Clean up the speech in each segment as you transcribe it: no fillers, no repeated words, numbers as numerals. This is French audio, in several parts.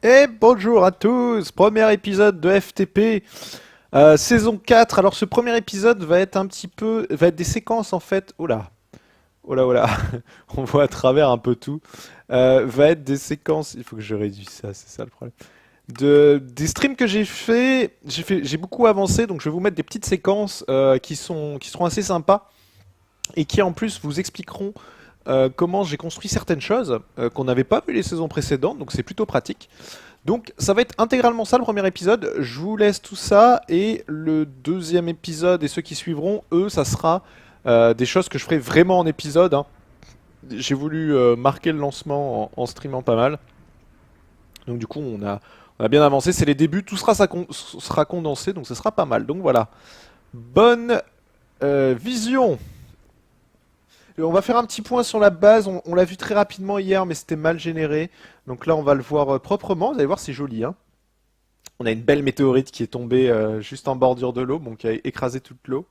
Et bonjour à tous, premier épisode de FTP, saison 4. Alors ce premier épisode va être va être des séquences en fait. Oula, oula, oula, on voit à travers un peu tout. Va être des séquences. Il faut que je réduise ça, c'est ça le problème. Des streams que j'ai beaucoup avancé, donc je vais vous mettre des petites séquences qui seront assez sympas et qui en plus vous expliqueront comment j'ai construit certaines choses qu'on n'avait pas vu les saisons précédentes, donc c'est plutôt pratique. Donc ça va être intégralement ça le premier épisode. Je vous laisse tout ça et le deuxième épisode et ceux qui suivront, eux, ça sera des choses que je ferai vraiment en épisode, hein. J'ai voulu marquer le lancement en streamant pas mal. Donc du coup on a bien avancé. C'est les débuts, sera condensé, donc ça sera pas mal. Donc voilà. Bonne vision. Et on va faire un petit point sur la base. On l'a vu très rapidement hier, mais c'était mal généré. Donc là on va le voir proprement. Vous allez voir, c'est joli, hein. On a une belle météorite qui est tombée juste en bordure de l'eau, bon, qui a écrasé toute l'eau.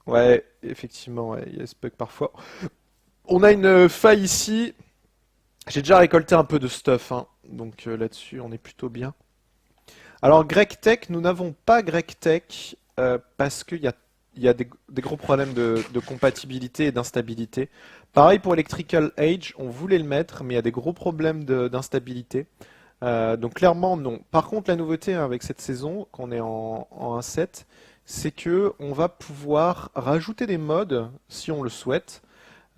Ouais, effectivement, ouais, il y a ce bug parfois. On a une faille ici. J'ai déjà récolté un peu de stuff, hein, donc là-dessus, on est plutôt bien. Alors, Greg Tech, nous n'avons pas Greg Tech parce il y a des gros problèmes de compatibilité et d'instabilité. Pareil pour Electrical Age, on voulait le mettre, mais il y a des gros problèmes d'instabilité. Donc clairement non. Par contre, la nouveauté hein, avec cette saison, qu'on est en 1.7, c'est que on va pouvoir rajouter des mods si on le souhaite.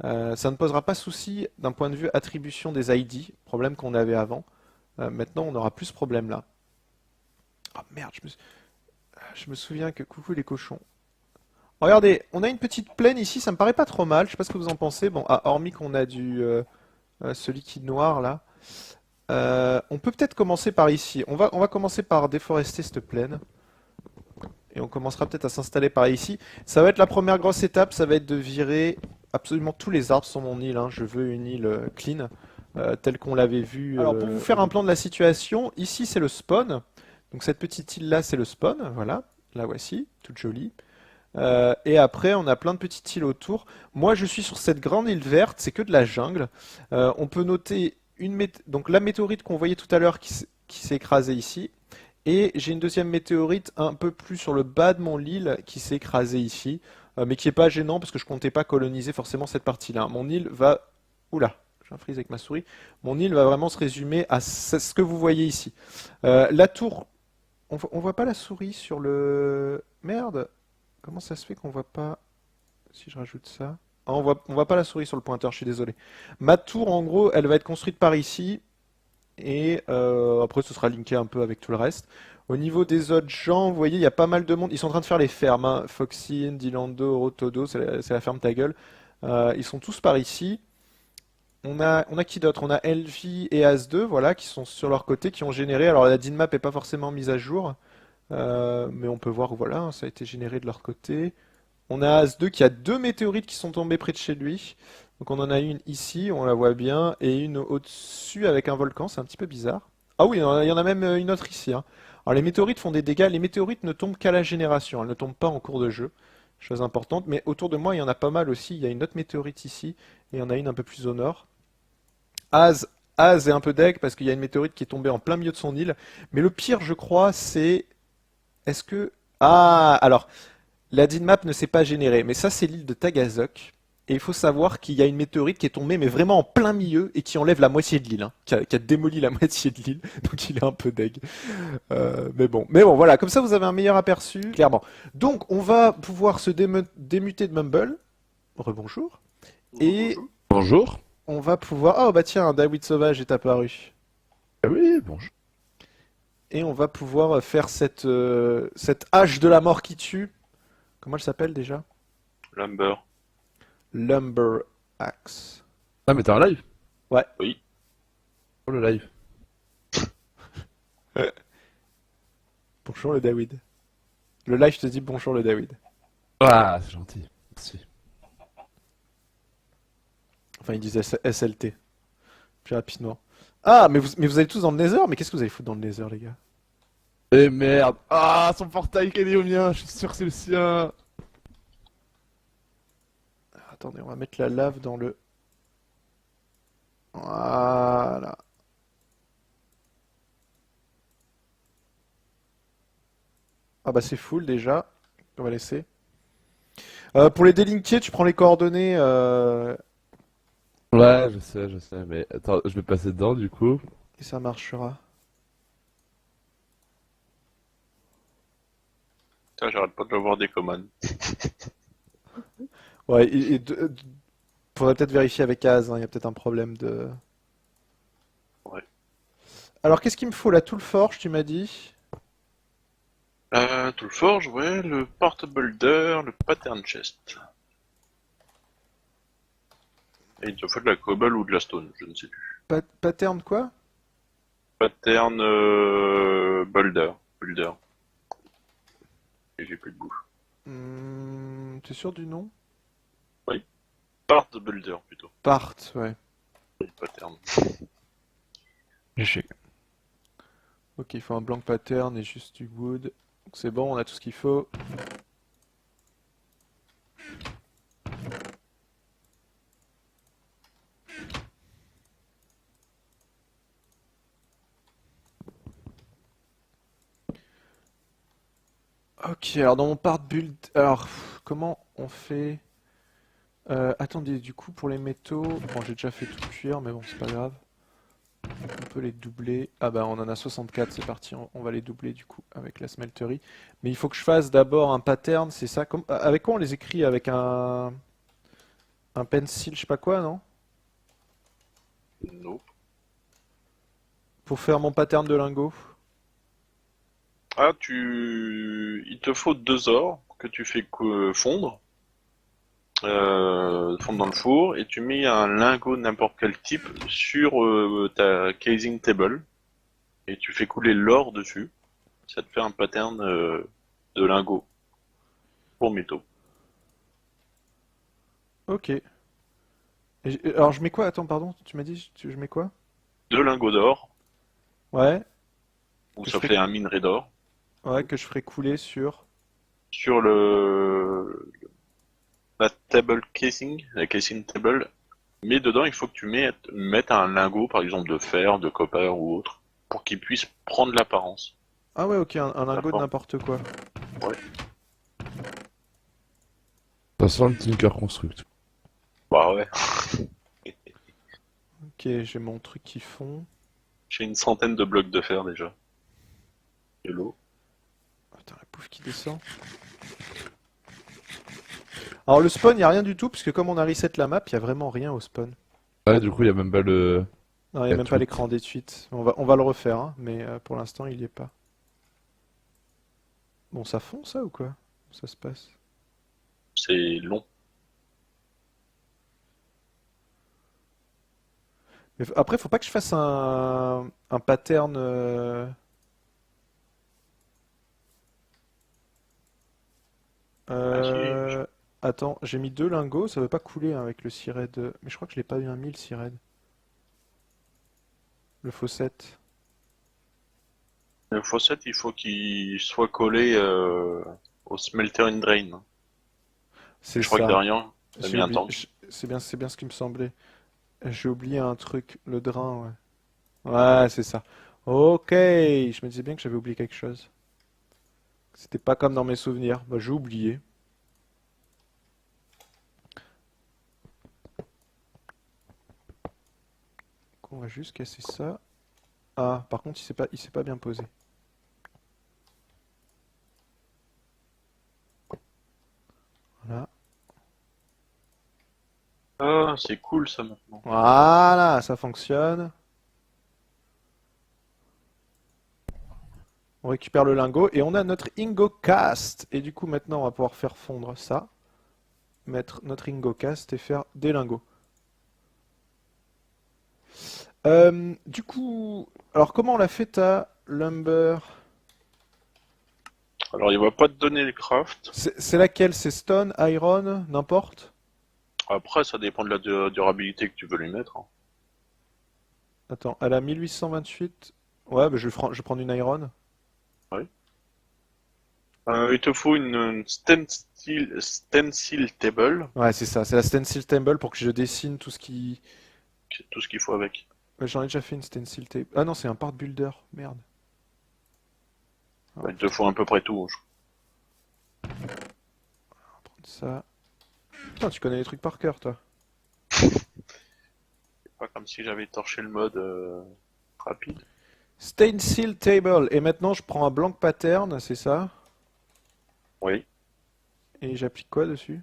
Ça ne posera pas souci d'un point de vue attribution des ID, problème qu'on avait avant. Maintenant, on n'aura plus ce problème-là. Ah merde, je me souviens que coucou les cochons. Regardez, on a une petite plaine ici, ça me paraît pas trop mal. Je sais pas ce que vous en pensez. Bon, ah, hormis qu'on a ce liquide noir là. On peut peut-être commencer par ici. On va commencer par déforester cette plaine. Et on commencera peut-être à s'installer par ici. Ça va être la première grosse étape, ça va être de virer absolument tous les arbres sur mon île, hein. Je veux une île clean, telle qu'on l'avait vue. Alors pour vous faire un plan de la situation, ici c'est le spawn. Donc cette petite île là c'est le spawn, voilà. La voici, toute jolie. Et après, on a plein de petites îles autour. Moi, je suis sur cette grande île verte, c'est que de la jungle. On peut noter donc la météorite qu'on voyait tout à l'heure qui s'est écrasée ici. Et j'ai une deuxième météorite un peu plus sur le bas de mon île qui s'est écrasée ici. Mais qui est pas gênant parce que je comptais pas coloniser forcément cette partie-là. Mon île va... Oula, j'ai un freeze avec ma souris. Mon île va vraiment se résumer à ce que vous voyez ici. La tour... On voit pas la souris sur le... Merde. Comment ça se fait qu'on voit pas si je rajoute ça? Ah, on voit pas la souris sur le pointeur, je suis désolé. Ma tour, en gros, elle va être construite par ici. Et après, ce sera linké un peu avec tout le reste. Au niveau des autres gens, vous voyez, il y a pas mal de monde. Ils sont en train de faire les fermes, hein. Foxine, Dilando, Rotodo, c'est la ferme ta gueule. Ils sont tous par ici. On a qui d'autre? On a Elvi et As2, voilà, qui sont sur leur côté, qui ont généré. Alors la DinMap est pas forcément mise à jour, mais on peut voir, voilà, hein, ça a été généré de leur côté. On a As2 qui a deux météorites qui sont tombées près de chez lui. Donc on en a une ici, on la voit bien, et une au-dessus avec un volcan, c'est un petit peu bizarre. Ah oui, il y en a même une autre ici, hein. Alors les météorites font des dégâts, les météorites ne tombent qu'à la génération, elles ne tombent pas en cours de jeu. Chose importante, mais autour de moi il y en a pas mal aussi, il y a une autre météorite ici, et il y en a une un peu plus au nord. Az, Az est un peu deg parce qu'il y a une météorite qui est tombée en plein milieu de son île. Mais le pire, je crois, c'est... Est-ce que... Ah, alors, la DinMap ne s'est pas générée, mais ça c'est l'île de Tagazok. Et il faut savoir qu'il y a une météorite qui est tombée, mais vraiment en plein milieu, et qui enlève la moitié de l'île, hein, qui a démoli la moitié de l'île, donc il est un peu deg. Mais bon, voilà, comme ça vous avez un meilleur aperçu, clairement. Donc on va pouvoir démuter de Mumble, rebonjour, et Bonjour. on va pouvoir... Oh bah tiens, un David Sauvage est apparu. Ah oui, bonjour. Et on va pouvoir faire cette hache de la mort qui tue. Comment elle s'appelle déjà? Lumber. Lumber Axe. Ah, mais t'es en live? Ouais. Oui. Oh, le live. Bonjour le David. Le live te dit bonjour le David. Ah, c'est gentil. Merci. Enfin, il disait SLT. Plus rapidement. Ah, mais vous allez tous dans le Nether? Mais qu'est-ce que vous allez foutre dans le Nether, les gars? Eh merde. Ah, son portail qui est lié au mien. Je suis sûr que c'est le sien. Attendez, on va mettre la lave dans le... Voilà. Ah bah c'est full déjà. On va laisser. Pour les délinquer, tu prends les coordonnées. Ouais, je sais, mais attends, je vais passer dedans du coup. Et ça marchera. Putain, j'arrête pas de avoir des commandes. Ouais, faudrait peut-être vérifier avec Az, hein, il y a peut-être un problème de... Ouais. Alors qu'est-ce qu'il me faut là? Tout le forge, tu m'as dit? Tout le forge, ouais, le portable builder, le pattern chest. Et il te faut de la cobble ou de la stone, je ne sais plus. Pattern quoi? Pattern builder. Builder. Et j'ai plus de bouffe. T'es sûr du nom? Oui. Part builder plutôt. Part, ouais. Et pattern. Ok. Ok, il faut un blank pattern et juste du wood. Donc c'est bon, on a tout ce qu'il faut. Ok, alors dans mon part build... Alors, comment on fait... attendez, du coup pour les métaux... Bon, j'ai déjà fait tout cuire, mais bon, c'est pas grave. On peut les doubler. Ah bah on en a 64, c'est parti, on va les doubler du coup avec la smelterie. Mais il faut que je fasse d'abord un pattern, c'est ça? Avec quoi on les écrit? Avec un pencil, je sais pas quoi, non? Nope. Pour faire mon pattern de lingot. Ah, il te faut 2 ors que tu fais fondre. Fondre dans le four et tu mets un lingot n'importe quel type sur ta casing table et tu fais couler l'or dessus. Ça te fait un pattern de lingot pour métaux. Ok. Alors je mets quoi? Attends, pardon, tu m'as dit, je mets quoi? 2 lingots d'or, Ouais, ou que je ça ferai, fait un minerai d'or, ouais, que je ferai couler sur... sur la table casing, la casing table. Mais dedans, il faut que tu mettes un lingot, par exemple de fer, de copper ou autre, pour qu'il puisse prendre l'apparence. Ah ouais, ok, un La lingot de forme. n'importe quoi. Ouais. Ça sent le Tinker Construct. Bah ouais. Ok, j'ai mon truc qui fond. J'ai une centaine de blocs de fer déjà. Et l'eau. Putain, la pouffe qui descend. Alors le spawn, il a rien du tout, puisque comme on a reset la map, il y a vraiment rien au spawn. Ouais, du coup, il y a même pas le. Non, il n'y Y a a même pas tout. l'écran des tweets. On va le refaire, hein, mais pour l'instant, il y est pas. Bon, ça fond ça ou quoi? Ça se passe. C'est long. Mais après, faut pas que je fasse un pattern. Ah, si, Euh, Attends, j'ai mis 2 lingots, ça veut pas couler hein, avec le ciré de... Mais je crois que je l'ai pas bien mis le ciré. Le faucet. le faucet, il faut qu'il soit collé au smelter in drain. C'est Je crois que ça. derrière, t'as J'ai mis un oublié. tank. C'est bien ce qui me semblait. J'ai oublié un truc, le drain, ouais. Ouais, c'est ça. Ok, je me disais bien que j'avais oublié quelque chose. C'était pas comme dans mes souvenirs. Bah, j'ai oublié. Donc, on va juste casser ça. Ah, par contre, il s'est pas bien posé. Voilà. Ah, c'est cool ça maintenant. Voilà, ça fonctionne. On récupère le lingot et on a notre Ingo Cast. Et du coup, maintenant, on va pouvoir faire fondre ça. Mettre notre Ingo Cast et faire des lingots. Du coup, alors comment on l'a fait ta lumber? Alors, il va pas te donner le craft. C'est laquelle? C'est stone, iron, n'importe? Après, ça dépend de la durabilité que tu veux lui mettre, hein. Attends, elle a 1828. Ouais, bah je vais prendre une iron. Ouais. Il te faut une stencil table. Ouais, c'est ça, c'est la stencil table pour que je dessine tout ce qui... C'est tout ce qu'il faut avec. Ouais, j'en ai déjà fait une stencil table. Ah non, c'est un part builder, merde. Ah, Il te putain. faut à peu près tout, hein. ça. Putain, tu connais les trucs par cœur, toi. C'est pas comme si j'avais torché le mode rapide. Stencil table. Et maintenant, je prends un blank pattern, c'est ça? Oui. Et j'applique quoi dessus?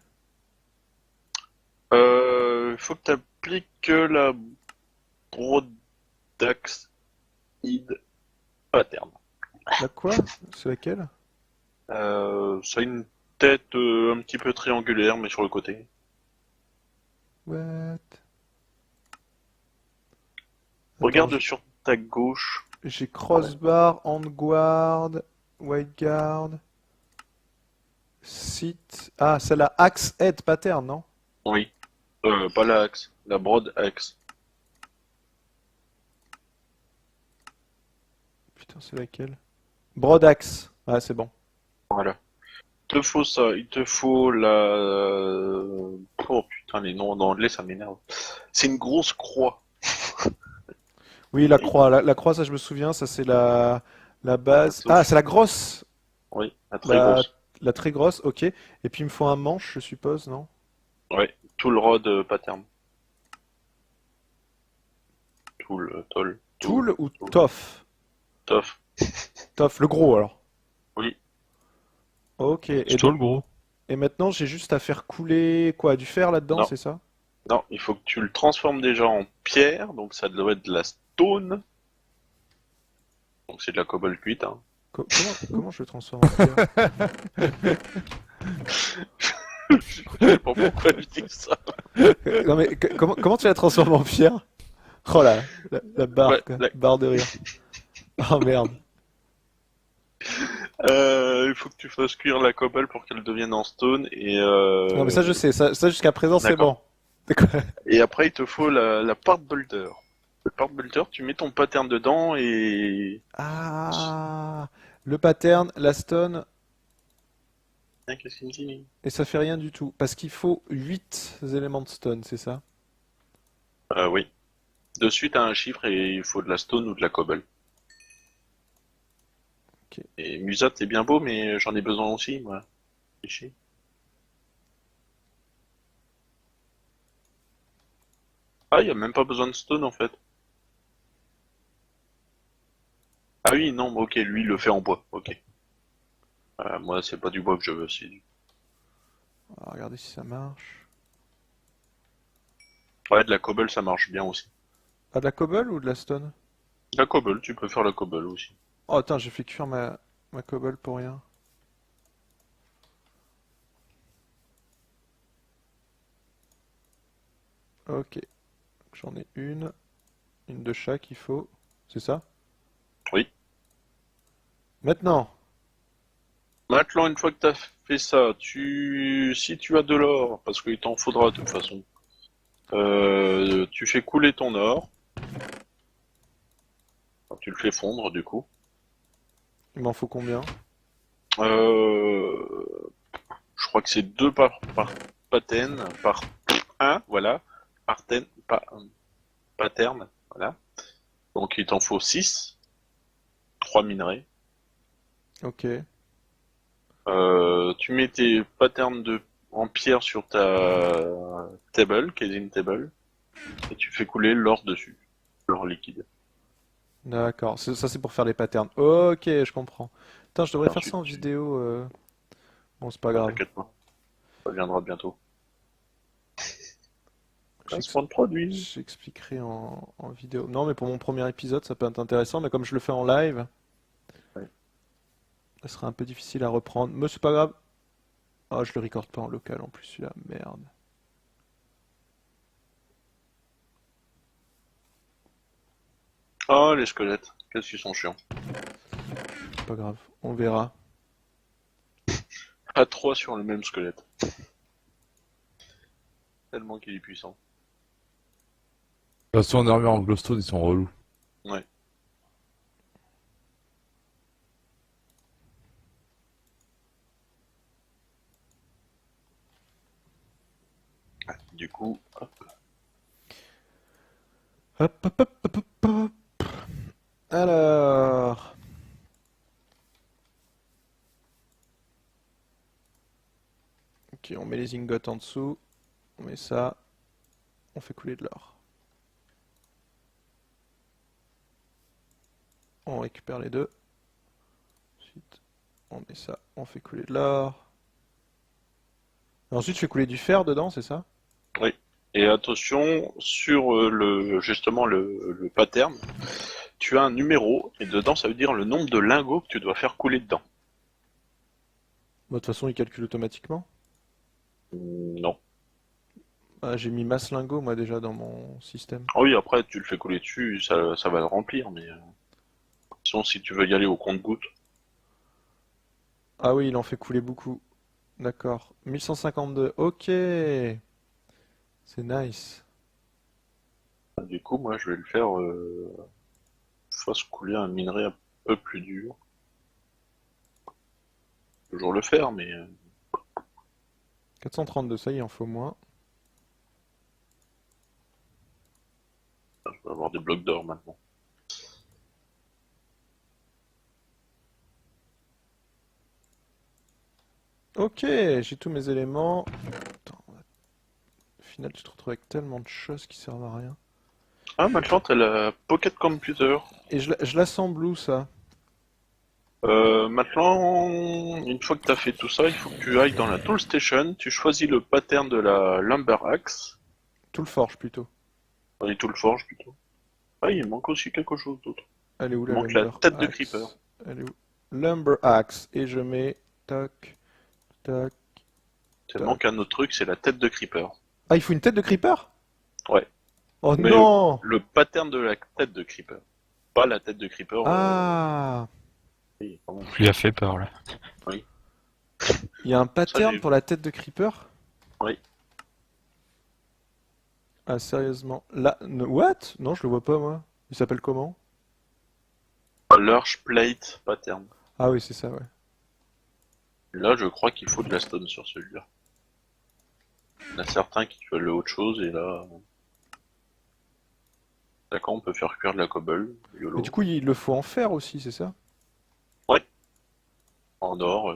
Il faut que tu appliques la Brodax pattern. La quoi? C'est laquelle? Ça a une tête un petit peu triangulaire, mais sur le côté. What? Regarde Attends, sur ta gauche. j'ai crossbar, handguard, white guard, sit. Ah, c'est la axe head pattern, non? Oui. Pas la axe, la broad axe. Putain, c'est laquelle? Broad axe. Ah, c'est bon. Voilà. Il te faut ça, il te faut la... Oh putain, les noms en anglais, ça m'énerve. C'est une grosse croix. Oui, la croix. La croix, ça, je me souviens. Ça, c'est la base. Ah, c'est la grosse. Oui, la très La, grosse. la très grosse, ok. Et puis, il me faut un manche, je suppose, non? Ouais, tool rod pattern. Toll. Tool ou Tool. toff? Tough. Toff, le gros, alors. Oui. Ok. C'est toi le gros. Et maintenant, j'ai juste à faire couler quoi? Du fer là-dedans, Non. c'est ça? Non, il faut que tu le transformes déjà en pierre, donc ça doit être de la stone. Donc c'est de la cobble cuite, hein. Comment je le transforme en pierre? Je sais pas pourquoi je dis ça. Non mais comment tu la transformes en pierre? Oh là, la barre, Ouais, quoi. Barre de rire. Oh merde. Il faut que tu fasses cuire la cobble pour qu'elle devienne en stone et Non mais ça je sais, ça jusqu'à présent c'est bon. D'accord. Et après il te faut la part builder. Le part builder, tu mets ton pattern dedans et Ah, le pattern, la stone, ah, qu'est-ce qu'il me dit? et ça fait rien du tout. Parce qu'il faut 8 éléments de stone, c'est ça? Oui. Dessus t'as un chiffre et il faut de la stone ou de la cobble. Ok. Et Musat c'est bien beau mais j'en ai besoin aussi moi. Fais chier. Ah, il y a même pas besoin de stone en fait. Ah oui, non, ok, lui il le fait en bois, ok. Moi c'est pas du bois que je veux, c'est du... On va regarder si ça marche. Ouais, de la cobble ça marche bien aussi. Ah, de la cobble ou de la stone? La cobble, tu peux faire la cobble aussi. Oh attends, j'ai fait cuire ma cobble pour rien. Ok, j'en ai une de chaque il faut. C'est ça? Oui. Maintenant. Maintenant, une fois que t'as fait ça, si tu as de l'or, parce qu'il t'en faudra de toute façon, tu fais couler ton or. Enfin, tu le fais fondre du coup. Il m'en faut combien? Euh, je crois que c'est deux par pattern, par un, voilà, pattern, voilà. Donc il t'en faut 6, 3 minerais. Ok. Tu mets tes patterns en pierre sur ta table, casing table, et tu fais couler l'or dessus, l'or liquide. D'accord. Ça c'est pour faire les patterns. Ok, je comprends. Putain, je devrais faire ça Ensuite, en vidéo. Bon, c'est pas ah, grave. t'inquiète pas, ça viendra bientôt. J'ex- Placement de produit. J'expliquerai en vidéo. Non, mais pour mon premier épisode, ça peut être intéressant. Mais comme je le fais en live, Ouais. ça sera un peu difficile à reprendre. Mais c'est pas grave. Ah, je le recorde pas en local en plus, celui-là. Merde. Ah, les squelettes, qu'est-ce qu'ils sont chiants. C'est pas grave. On verra. À 3 sur le même squelette. Tellement qu'il est puissant. Là, sur en armure en glowstone, ils sont relous. Ouais. Du coup, hop. Hop, hop, hop, hop, hop, hop. Alors. Ok, on met les ingots en dessous. On met ça. On fait couler de l'or. On récupère les deux. Ensuite, on met ça. On fait couler de l'or. Et ensuite, je fais couler du fer dedans, c'est ça? Et attention, sur justement le pattern, tu as un numéro, et dedans ça veut dire le nombre de lingots que tu dois faire couler dedans. Bah, de toute façon, il calcule automatiquement. Non. Ah, j'ai mis masse lingot, moi, déjà, dans mon système. Ah oui, après tu le fais couler dessus, ça va le remplir, mais sinon si tu veux y aller au compte-gouttes, Ah oui, il en fait couler beaucoup. D'accord. 1152. Ok. C'est nice. du coup moi je vais le faire, fasse couler un minerai un peu plus dur. Toujours le faire, mais 432, ça y est, il en faut moins. je vais avoir des blocs d'or maintenant. Ok, j'ai tous mes éléments. Attends, au final, tu te retrouves avec tellement de choses qui servent à rien. Ah, maintenant t'as la Pocket Computer. Et je l'assemble où, ça? Maintenant, une fois que tu as fait tout ça, il faut que tu ailles dans la Tool Station, tu choisis le pattern de la Lumber Axe, Tout le forge, plutôt. et Tool Forge plutôt. Ah, il manque aussi quelque chose d'autre. Elle est où, Il la manque la lumber tête de axe? Creeper. Elle est où? Lumber axe. Et je mets... Tac, tac. Il manque un autre truc, c'est la tête de Creeper. Ah, il faut une tête de creeper? Ouais. Oh Mais non! le pattern de la tête de Creeper. Pas la tête de Creeper. Ah! Oui, quand même. Tu lui as fait peur là. Il y a un pattern j'ai- pour la tête de creeper? Oui. Ah, sérieusement. Là, what? Non, je le vois pas, moi. Il s'appelle comment? Large Plate Pattern. Ah oui, c'est ça, ouais. Là, je crois qu'il faut de la stone sur celui-là. Il y en a certains qui veulent autre chose, et là... D'accord, on peut faire cuire de la cobble, YOLO. Mais du coup, il le faut en fer aussi, c'est ça? En or,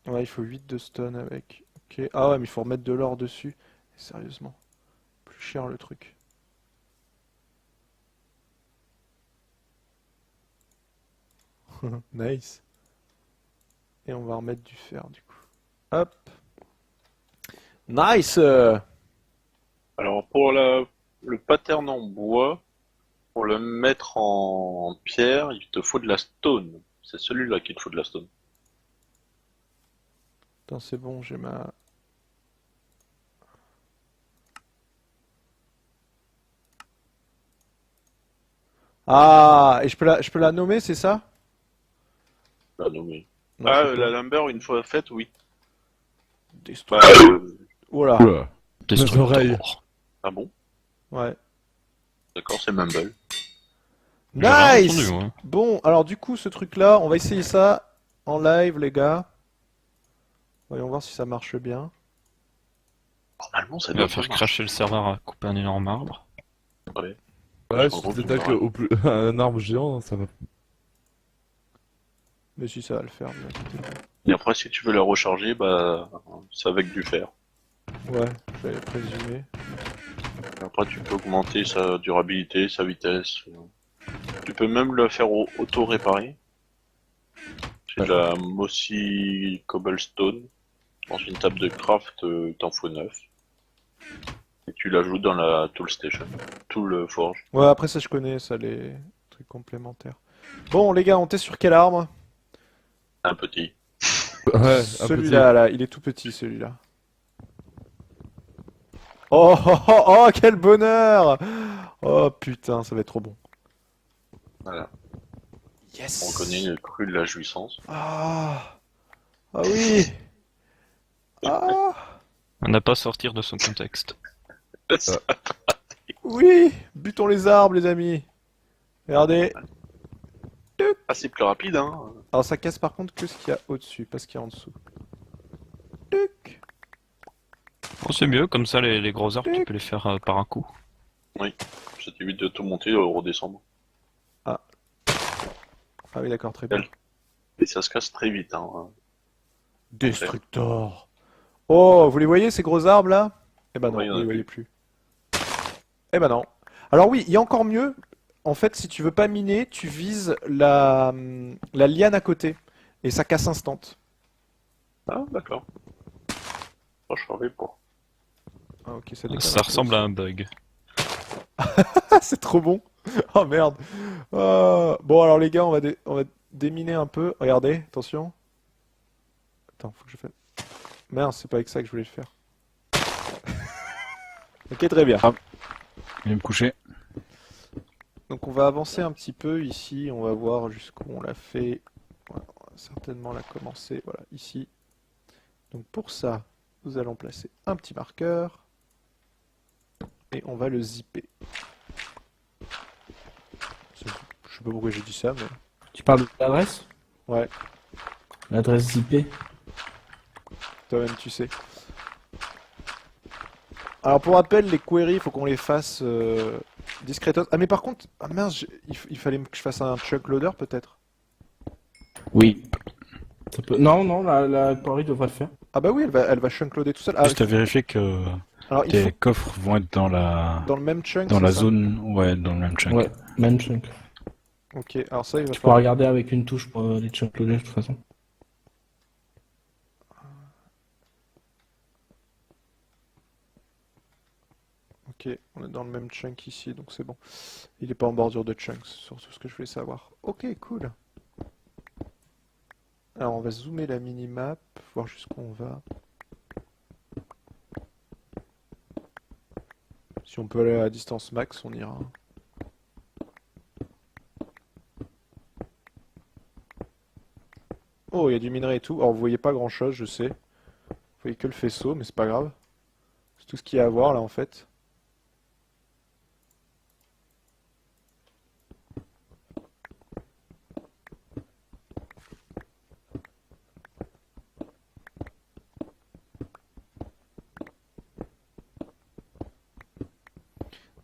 Ouais, il faut 8 de stone avec. Ok. Ah ouais, mais il faut remettre de l'or dessus. Sérieusement. Plus cher le truc. Nice. Et on va remettre du fer du coup. Hop. Nice! Alors pour le pattern en bois, pour le mettre en pierre, il te faut de la stone. C'est celui-là qu'il te faut de la stone. Attends, c'est bon, j'ai ma... Ah! Et je peux la nommer, c'est ça? Bah, non, mais... Non, Ah, je sais la pas. lumber, une fois faite, oui. Destru- Bah, Voilà. Oula. Destructor. oreilles. ah bon? Ouais. D'accord, c'est Mumble. J'ai rien Nice! entendu, moi. Bon, alors du coup, ce truc-là, on va essayer ça en live, les gars. Voyons voir si ça marche bien. Normalement, ça Il doit va faire pas cracher le serveur à couper un énorme arbre. marcher. Ouais, En si gros, tu tu t'attaques verras. au plus... à un arbre géant, ça va. Mais si ça va le faire, vous inquiétez pas. Et après, si tu veux la recharger, bah, c'est avec du fer. Ouais, j'avais présumé. Et après, tu peux augmenter sa durabilité, sa vitesse. Tu peux même la faire auto-réparer. C'est de la Mossy Cobblestone. Dans une table de craft, t'en faut 9. Et tu l'ajoutes dans la Tool Station. Tool Forge. Ouais, après ça, je connais, ça, les trucs complémentaires. Bon, les gars, on teste sur quel arbre? Un petit. Ouais, un Celui-là, là, il est tout petit, celui-là. Oh, oh, oh, oh, quel bonheur! Oh, putain, ça va être trop bon. Voilà. Yes! On connaît le cru de la jouissance. Ah! Ah oui! Ah! On n'a pas sortir de son contexte. Oui! Butons les arbres, les amis! Regardez! Ah, c'est plus rapide, hein. Alors ça casse par contre que ce qu'il y a au-dessus, pas ce qu'il y a en dessous. Tuc! Oh, c'est mieux, comme ça les gros arbres, tu peux les faire par un coup. Ça t'évite de tout monter et redescendre. Ah oui, d'accord, très bien. Et ça se casse très vite, hein. Destructor. Oh, vous les voyez ces gros arbres là? Eh ben non, Ouais, il y en vous a les voyez plus. Eh ben non. Alors oui, il y a encore mieux. En fait, si tu veux pas miner, tu vises la liane à côté. Et ça casse instant. Ah, d'accord. Oh, je savais pas. Ah ok, ça déconne un Ça peu ressemble aussi. à un bug. Ah, c'est trop bon. Oh merde. Bon alors les gars, on va déminer un peu. Regardez, attention. Attends, faut que je fasse. Merde, c'est pas avec ça que je voulais le faire. Ok, très bien. Je vais me coucher. Donc on va avancer un petit peu ici, on va voir jusqu'où on l'a fait. Voilà, on va certainement la commencer, voilà, ici. Donc pour ça, nous allons placer un petit marqueur et on va le zipper. Je sais pas pourquoi j'ai dit ça, mais Tu parles de l'adresse? ouais, L'adresse IP? toi-même tu sais. Alors pour rappel, les queries, il faut qu'on les fasse discretos. Ah mais par contre, ah mince, il fallait que je fasse un chunk loader peut-être. Oui. Ça peut... Non, non, la query devrait le faire. Ah bah oui, elle va chunk loader tout seul. Ah, Juste à vérifier que alors il faut tes coffres vont être dans dans le même chunk, dans c'est la ça? zone, ouais, dans le même chunk. Ouais, même chunk. Ok, alors ça il va Tu pourras falloir. regarder avec une touche pour les chunk loaders de toute façon. Ok, on est dans le même chunk ici, donc c'est bon. Il est pas en bordure de chunks, c'est surtout ce que je voulais savoir. Ok, cool. Alors on va zoomer la minimap, voir jusqu'où on va. Si on peut aller à la distance max, on ira. Oh, il y a du minerai et tout. Alors vous voyez pas grand chose, je sais. Vous voyez que le faisceau, mais c'est pas grave. C'est tout ce qu'il y a à voir là en fait.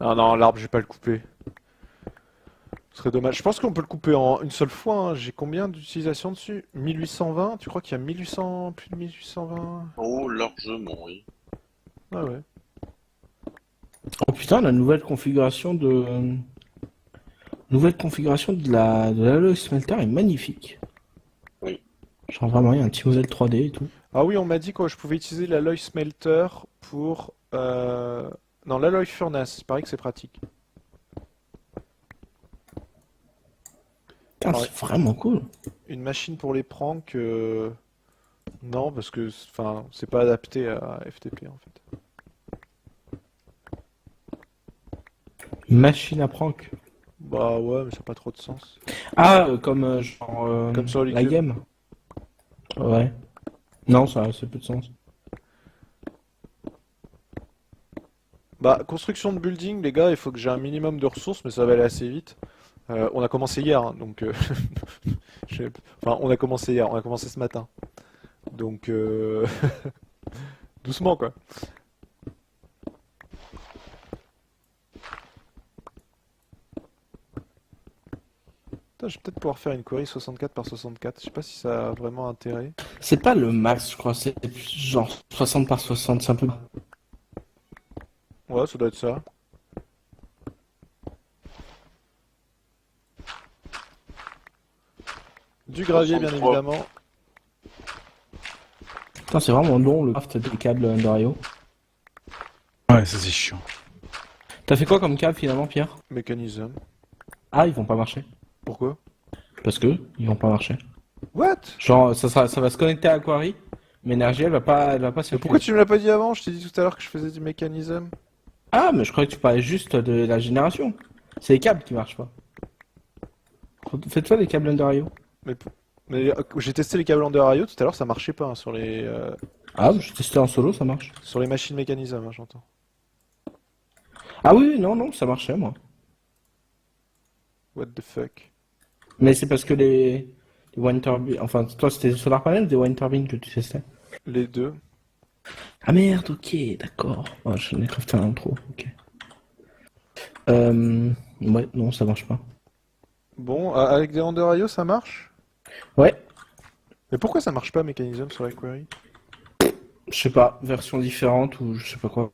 Non, non, l'arbre, je vais pas le couper. Ce serait dommage. Je pense qu'on peut le couper en une seule fois, hein. J'ai combien d'utilisations dessus? 1820? Tu crois qu'il y a 1800, plus de 1820? Oh, largement, oui. Ah ouais. Oh putain, la nouvelle configuration de... Nouvelle configuration de l'alloy smelter est magnifique. Oui. Genre vraiment, il y a un petit modèle 3D et tout. Ah oui, on m'a dit que je pouvais utiliser l'alloy smelter pour... Non, l'alloy furnace. Il paraît que c'est pratique. Putain, Ouais. c'est vraiment cool. Une machine pour les pranks... Non, parce que enfin, c'est pas adapté à FTP en fait. Machine à prank. Bah ouais, mais ça n'a pas trop de sens. Ah, comme genre... Comme sur les la cubes. game. Ouais. Non, ça a assez peu de sens. Bah, construction de building, les gars, il faut que j'ai un minimum de ressources, mais ça va aller assez vite. On a commencé hier, hein, donc... Enfin, on a commencé hier, on a commencé ce matin. Donc... Doucement, quoi. Putain, je vais peut-être pouvoir faire une query 64 par 64. Je sais pas si ça a vraiment intérêt. C'est pas le max, je crois, c'est genre 60 par 60, c'est un peu... Ouais, ça doit être ça. Du gravier, bien 63. évidemment. Putain, c'est vraiment long le craft des câbles Under.io. Ouais, ça c'est chiant. T'as fait quoi comme câble finalement, Pierre? Mécanisme. Ah, ils vont pas marcher. Pourquoi? Parce que ils vont pas marcher. What? Genre, ça va se connecter à Quarry, mais Energy, elle va pas Mais circuler. pourquoi tu me l'as pas dit avant? Je t'ai dit tout à l'heure que je faisais du mécanisme. Ah, mais je croyais que tu parlais juste de la génération. C'est les câbles qui marchent pas. Fais-toi des câbles Under.io. Mais j'ai testé les câbles Under.io tout à l'heure, ça marchait pas hein, Ah, j'ai testé en solo, ça marche. sur les machines mécanisme, hein, j'entends. Ah oui, oui, non, non, ça marchait, moi. What the fuck? Mais c'est parce que les wind turbines... Enfin, toi, c'était des solar panels ou des wind turbines que tu testais? Les deux. Ah merde, ok, d'accord. Oh, je n'ai crafté un trop, ok. Ouais, non, ça marche pas. Bon, avec des Under.io ça marche? Ouais, Mais pourquoi ça marche pas Mechanism sur la query? Je sais pas, version différente ou je sais pas quoi.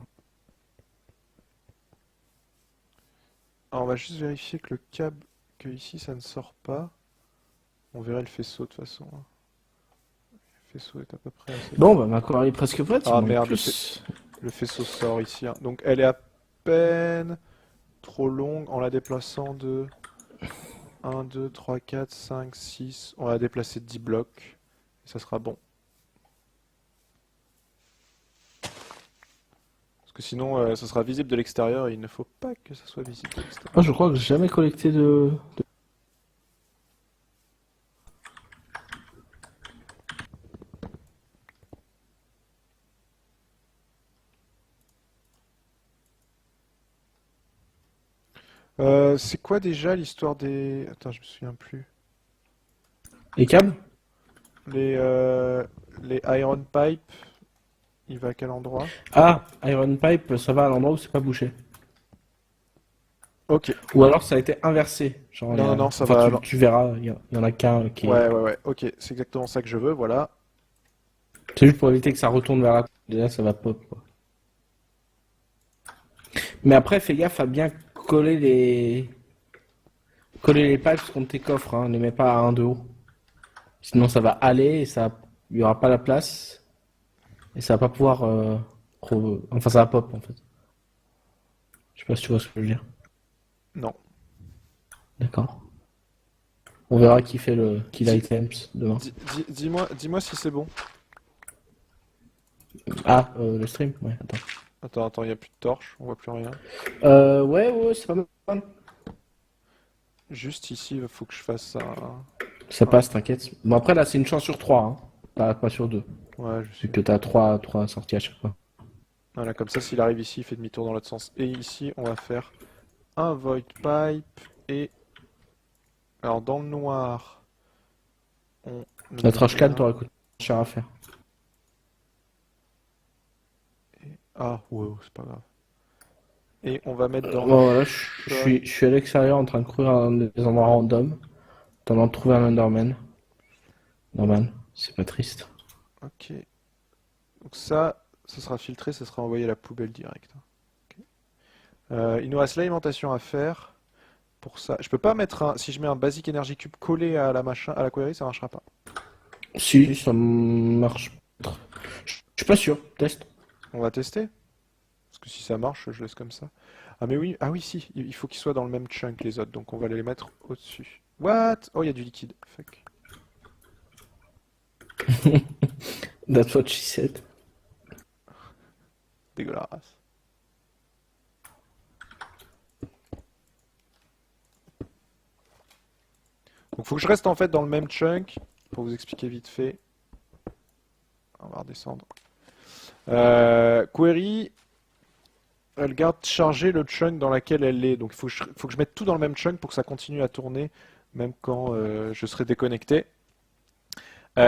Alors, on va juste vérifier que le câble, que ici ça ne sort pas. On verrait le faisceau de toute façon, hein. Le faisceau est à peu près assez... Bon, bah ma query est presque prête, il Ah, manque merde, plus. Le faisceau sort ici, hein. Donc elle est à peine trop longue en la déplaçant de 1, 2, 3, 4, 5, 6. On va la déplacer de 10 blocs. Et ça sera bon. Parce que sinon, ça sera visible de l'extérieur et il ne faut pas que ça soit visible de l'extérieur. Moi, je crois que j'ai jamais collecté de... C'est quoi déjà l'histoire des... Attends, je me souviens plus. Les câbles? Les Iron Pipe, il va à quel endroit? Ah, Iron Pipe, ça va à l'endroit où c'est pas bouché. Ok. Ou alors ça a été inversé. Genre, Non, il y a- non, non, ça enfin, va tu, alors. tu verras, il y en a qu'un qui est... Ouais, ouais, ouais. Ok, c'est exactement ça que je veux, voilà. C'est juste pour éviter que ça retourne vers la... Déjà, ça va pop, quoi. Mais après, fais gaffe à bien coller les... Coller les pipes contre tes coffres, hein. Ne les mets pas à un de haut. Sinon, ça va aller et ça... Il y aura pas la place. Et ça va pas pouvoir... Enfin, ça va pop, en fait. Je sais pas si tu vois ce que je veux dire. Non. D'accord. On verra qui fait le kill Si- items demain. Dis-moi si c'est bon. Ah, le stream? Ouais, attends. Attends, il n'y a plus de torche, on voit plus rien. Ouais, c'est pas mal. Juste ici, il faut que je fasse un... Ça passe, t'inquiète. Bon, après, là, c'est une chance sur 3, hein. Pas sur 2. Ouais, je Vu sais. que t'as 3 sorties à chaque fois. Voilà, comme ça, s'il arrive ici, il fait demi-tour dans l'autre sens. Et ici, on va faire un void pipe et... Alors, dans le noir, on... La trash can t'aurait coûté cher à faire. Ah, ouais, c'est pas grave. Et on va mettre dans... Bon, voilà, je suis à l'extérieur en train de courir dans des endroits random. T'en as trouvé un Enderman. Normal, c'est pas triste. Ok. Donc ça sera filtré, ça sera envoyé à la poubelle direct. Ok. Il nous reste l'alimentation à faire. Pour ça, je peux pas mettre un... Si je mets un Basic Energy Cube collé à la query, ça marchera pas. Si, ça marche. Je suis pas sûr, test. On va tester. Parce que si ça marche, je laisse comme ça. Ah mais oui, ah oui si, il faut qu'ils soient dans le même chunk les autres, donc on va les mettre au-dessus. What? Oh, il y a du liquide. Fuck. That's what she said. Dégueulasse. Donc faut que je reste en fait dans le même chunk, pour vous expliquer vite fait. On va redescendre. Query, elle garde chargé le chunk dans lequel elle est. Donc il faut que je mette tout dans le même chunk pour que ça continue à tourner, même quand je serai déconnecté.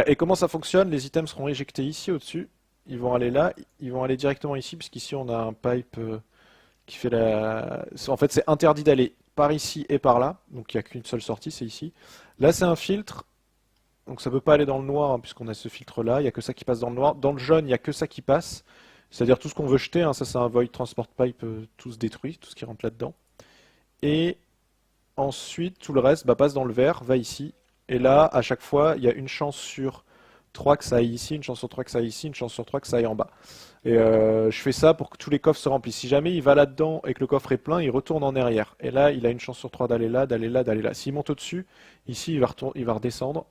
Et comment ça fonctionne? Les items seront éjectés ici au-dessus. Ils vont aller là, ils vont aller directement ici, puisqu'ici on a un pipe qui fait la... En fait, c'est interdit d'aller par ici et par là. Donc il n'y a qu'une seule sortie, c'est ici. Là, c'est un filtre. Donc ça ne peut pas aller dans le noir, hein, puisqu'on a ce filtre-là. Il n'y a que ça qui passe dans le noir. Dans le jaune, il n'y a que ça qui passe. C'est-à-dire tout ce qu'on veut jeter, hein, ça c'est un void transport pipe, tout se détruit, tout ce qui rentre là-dedans. Et ensuite, tout le reste passe dans le vert, va ici. Et là, à chaque fois, il y a une chance sur 3 que ça aille ici, une chance sur 3 que ça aille ici, une chance sur 3 que ça aille en bas. Et je fais ça pour que tous les coffres se remplissent. Si jamais il va là-dedans et que le coffre est plein, il retourne en arrière. Et là, il a une chance sur 3 d'aller là, d'aller là, d'aller là. S'il monte au-dessus, ici, il va redescendre,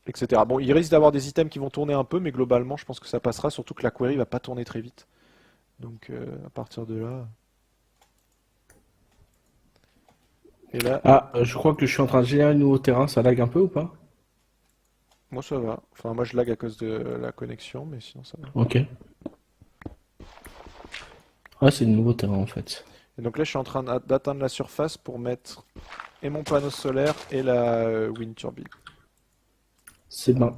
etc. Bon, il risque d'avoir des items qui vont tourner un peu, mais globalement, je pense que ça passera, surtout que la query va pas tourner très vite. Donc, à partir de là... Et là, Ah, je crois que je suis en train de générer un nouveau terrain, ça lag un peu ou pas? moi ça va. Enfin, moi je lag à cause de la connexion, mais sinon ça va. Ok. Ah, c'est le nouveau terrain en fait. Et donc là, je suis en train d'atteindre la surface pour mettre et mon panneau solaire et la wind turbine. C'est bon.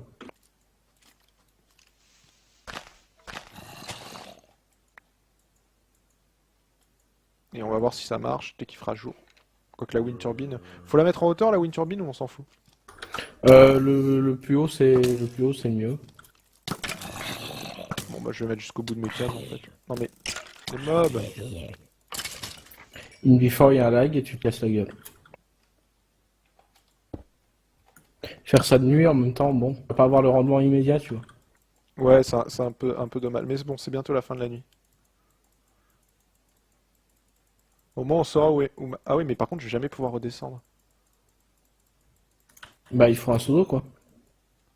Et on va voir si ça marche dès qu'il fera jour. Quoique la wind turbine... Faut la mettre en hauteur, la wind turbine, ou on s'en fout? Le plus haut, c'est le mieux. Bon, bah, je vais mettre jusqu'au bout de mes câbles, en fait. Non, mais... Les mobs! In before, il y a un lag et tu te casses la gueule. Faire ça de nuit en même temps, bon, on va pas avoir le rendement immédiat, tu vois. Ouais, c'est un peu dommage. Mais bon, c'est bientôt la fin de la nuit. Au moins, on saura où est... Ah oui, mais par contre, je vais jamais pouvoir redescendre. Bah, il faut un pseudo, quoi.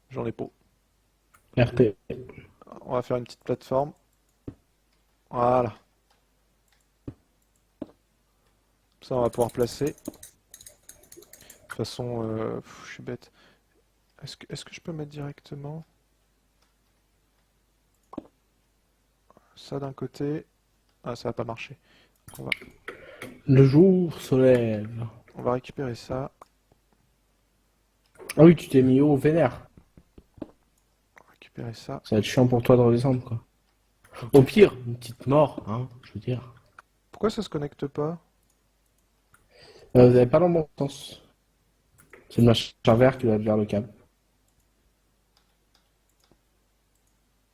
J'en ai pas. RT. On va faire une petite plateforme. Voilà. Ça, on va pouvoir placer. De toute façon, je suis bête. Est-ce que je peux mettre directement ça d'un côté? Ah, ça va pas marcher. Donc, Le jour se lève. on va récupérer ça. Ah oui, tu t'es mis haut, vénère. Récupérer ça. Ça va être chiant pour toi de redescendre, quoi. Au pire, une petite mort, hein, je veux dire. Pourquoi ça se connecte pas? Vous avez pas dans le bon sens. C'est le machin vert qui doit être vers le câble.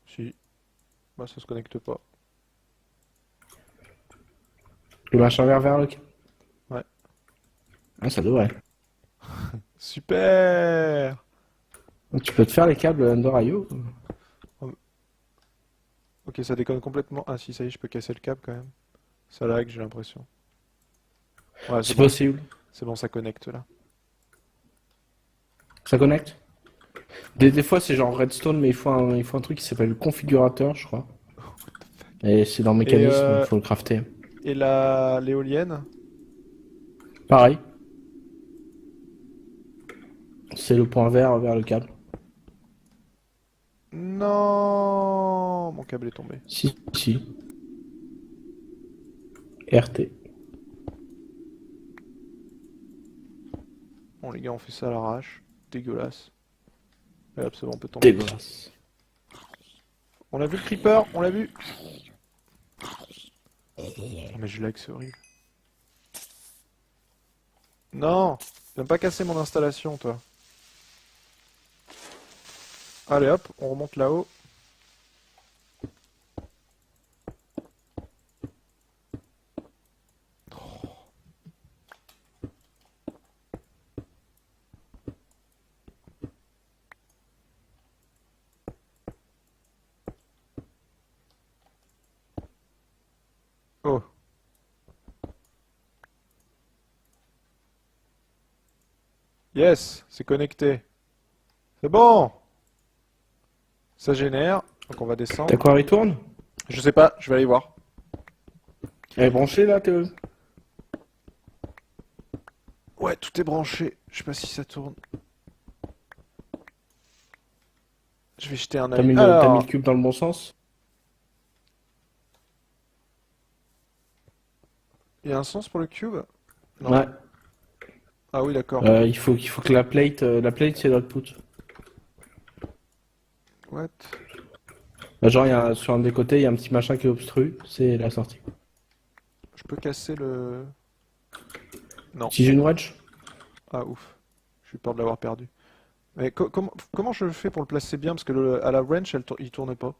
Si. Bah, ça se connecte pas. Le machin vert vers le câble. Ouais. Ah, ça devrait. Super! Tu peux te faire les câbles Under IO. Ok, ça déconne complètement. Ah si, ça y est, je peux casser le câble quand même. Ça lag, j'ai l'impression. Ouais, C'est bon. possible. C'est bon, ça connecte là. Ça connecte? Des fois, c'est genre Redstone, mais il faut un truc qui s'appelle le configurateur, je crois. Et c'est dans le mécanisme, il faut le crafter. Et l'éolienne? Pareil. C'est le point vert vers le câble. Non, mon câble est tombé. Si. RT. Bon les gars, on fait ça à l'arrache. Dégueulasse. Et hop, c'est bon, on peut tomber. Dégueulasse. On a vu le creeper, on l'a vu. Oh, mais je lag, c'est horrible. Non, tu viens pas casser mon installation, toi. Allez hop, on remonte là-haut. Oh. Yes, c'est connecté. C'est bon. Ça génère, donc on va descendre. T'as quoi, il tourne? Je sais pas, je vais aller voir. Elle est branchée là, Théo? Ouais, tout est branché. Je sais pas si ça tourne. Je vais jeter un T'as œil. mis, t'as mis le cube dans le bon sens? Il y a un sens pour le cube? Non. Ouais. Ah oui, d'accord. Il faut que la plate c'est l'output. What? Bah, genre, sur un des côtés, il y a un petit machin qui est obstru, c'est la sortie. Je peux casser le... Non. Si j'ai une wedge? Ah ouf. J'ai eu peur de l'avoir perdu. Mais comment je fais pour le placer bien? Parce que à la wrench, il tourne pas.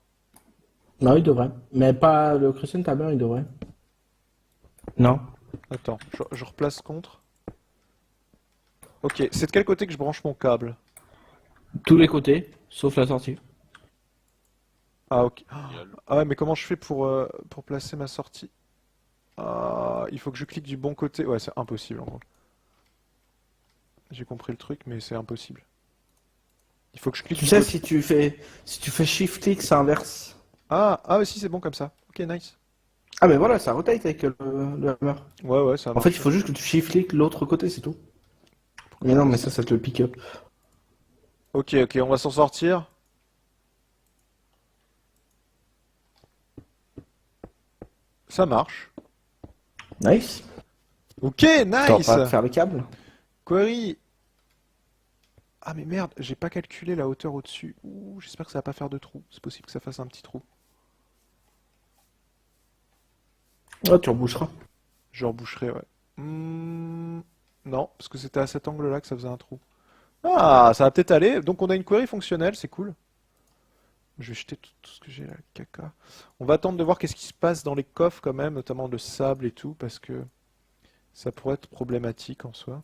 Non, il devrait. Mais pas le Crescent Hammer, il devrait. Non. Attends, je replace contre. Ok, c'est de quel côté que je branche mon câble? Tous les côtés, sauf la sortie. Ah ok. Il y a le- Ah ouais, mais comment je fais pour placer ma sortie? Ah, il faut que je clique du bon côté. Ouais, c'est impossible en gros. J'ai compris le truc, mais c'est impossible. Il faut que je clique Tu du sais, côté... si tu fais shift-click, ça inverse. Ah ouais, si, c'est bon comme ça. Ok, nice. Ah, mais voilà, ça rotate avec le hammer. Ouais, ça En fait, marche. il faut juste que tu shift-click l'autre côté, c'est tout. Mais non, mais ça te le pick up. Ok, on va s'en sortir. Ça marche. Nice. Ok, T'as nice. pas à faire les câbles? Query. Ah mais merde, j'ai pas calculé la hauteur au-dessus. Ouh, j'espère que ça va pas faire de trou. C'est possible que ça fasse un petit trou. Ah, tu reboucheras. Je reboucherai, ouais. Non, parce que c'était à cet angle-là que ça faisait un trou. Ah, ça va peut-être aller. Donc on a une query fonctionnelle, c'est cool. Je vais jeter tout ce que j'ai là, le caca. On va attendre de voir qu'est-ce qui se passe dans les coffres quand même, notamment le sable et tout, parce que ça pourrait être problématique en soi.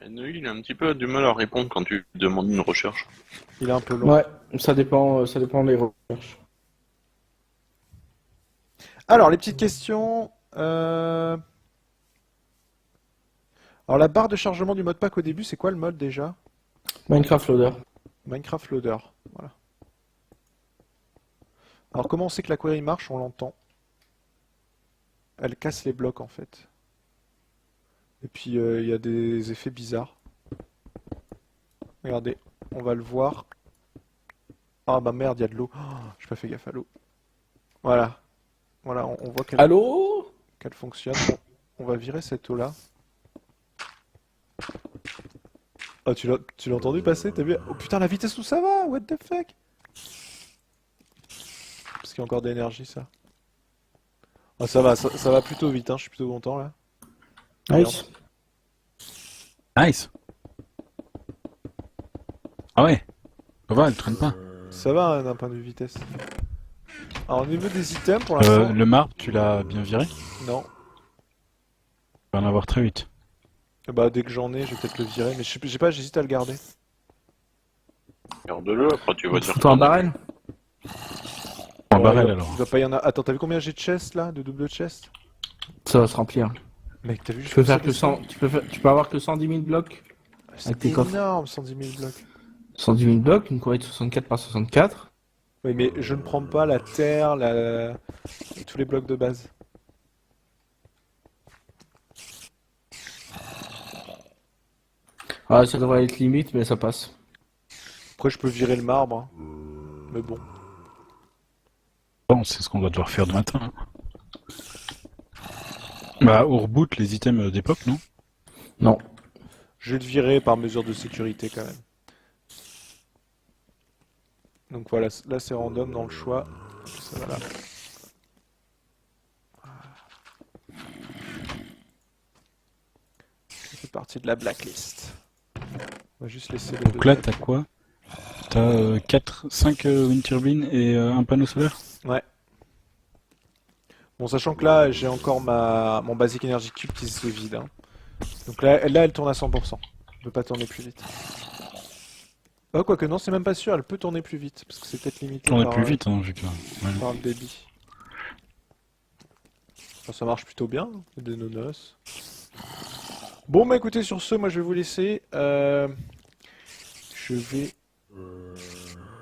Nui, il a un petit peu du mal à répondre quand tu demandes une recherche. Il est un peu long. Ouais, ça dépend des recherches. Alors, les petites questions. Alors, la barre de chargement du modpack au début, c'est quoi le mode déjà? Minecraft Loader. Minecraft Loader. Voilà. Alors, comment on sait que la query marche? On l'entend. Elle casse les blocs en fait. Et puis, il y a des effets bizarres. Regardez, on va le voir. Ah bah merde, il y a de l'eau. Oh, j'ai pas fait gaffe à l'eau. Voilà. Voilà, on voit qu'elle Allô? fonctionne. Bon, on va virer cette eau-là. Oh, tu l'as entendu passer? T'as vu? Oh putain, la vitesse où ça va? What the fuck? Parce qu'il y a encore de l'énergie, ça. Oh, ça va, ça va plutôt vite, hein. Je suis plutôt content, là. Nice. Nice. Ah ouais. Ça va, elle traîne pas. Ça va, hein, d'un point de vue vitesse. Alors, au niveau des items, pour l'instant... Le marbre, tu l'as bien viré? Non. Tu vas en avoir très vite. Bah, dès que j'en ai, je vais peut-être le virer. Mais je sais pas, j'hésite à le garder. Garde-le, après tu vas dire. Toi en barrel? En Ouais, barrel il alors. va pas y en a... Attends, t'as vu combien j'ai de chest, là? De double chest? Ça va se remplir. Mec, t'as vu? Tu peux faire que 100, tu peux avoir que 110 000 blocs. C'est avec tes coffres. énorme, 110 000 blocs. 110 000 blocs, une courrier de 64 par 64. Oui, mais je ne prends pas la terre, tous les blocs de base. Ah, ça devrait être limite, mais ça passe. Après, je peux virer le marbre, hein. Mais bon. Bon, c'est ce qu'on va devoir faire demain matin. Hein. Bah, au reboot, les items d'époque, non? Non. Je vais le virer par mesure de sécurité quand même. Donc voilà, là c'est random dans le choix. Ça va là. Ça fait partie de la blacklist. On va juste laisser les Donc deux. là, t'as quoi? T'as 5 wind turbines et un panneau solaire? Ouais. Bon, sachant que là, j'ai encore mon Basic Energy Cube qui se vide. Hein. Donc là, elle tourne à 100%. Elle peut pas tourner plus vite. Oh, quoique non, c'est même pas sûr, elle peut tourner plus vite. Parce que c'est peut-être limité Tourner par, plus vite, hein, vu que... ouais. par le débit. Enfin, ça marche plutôt bien, hein, des nonos. Bon, bah écoutez, sur ce, moi je vais vous laisser. Je vais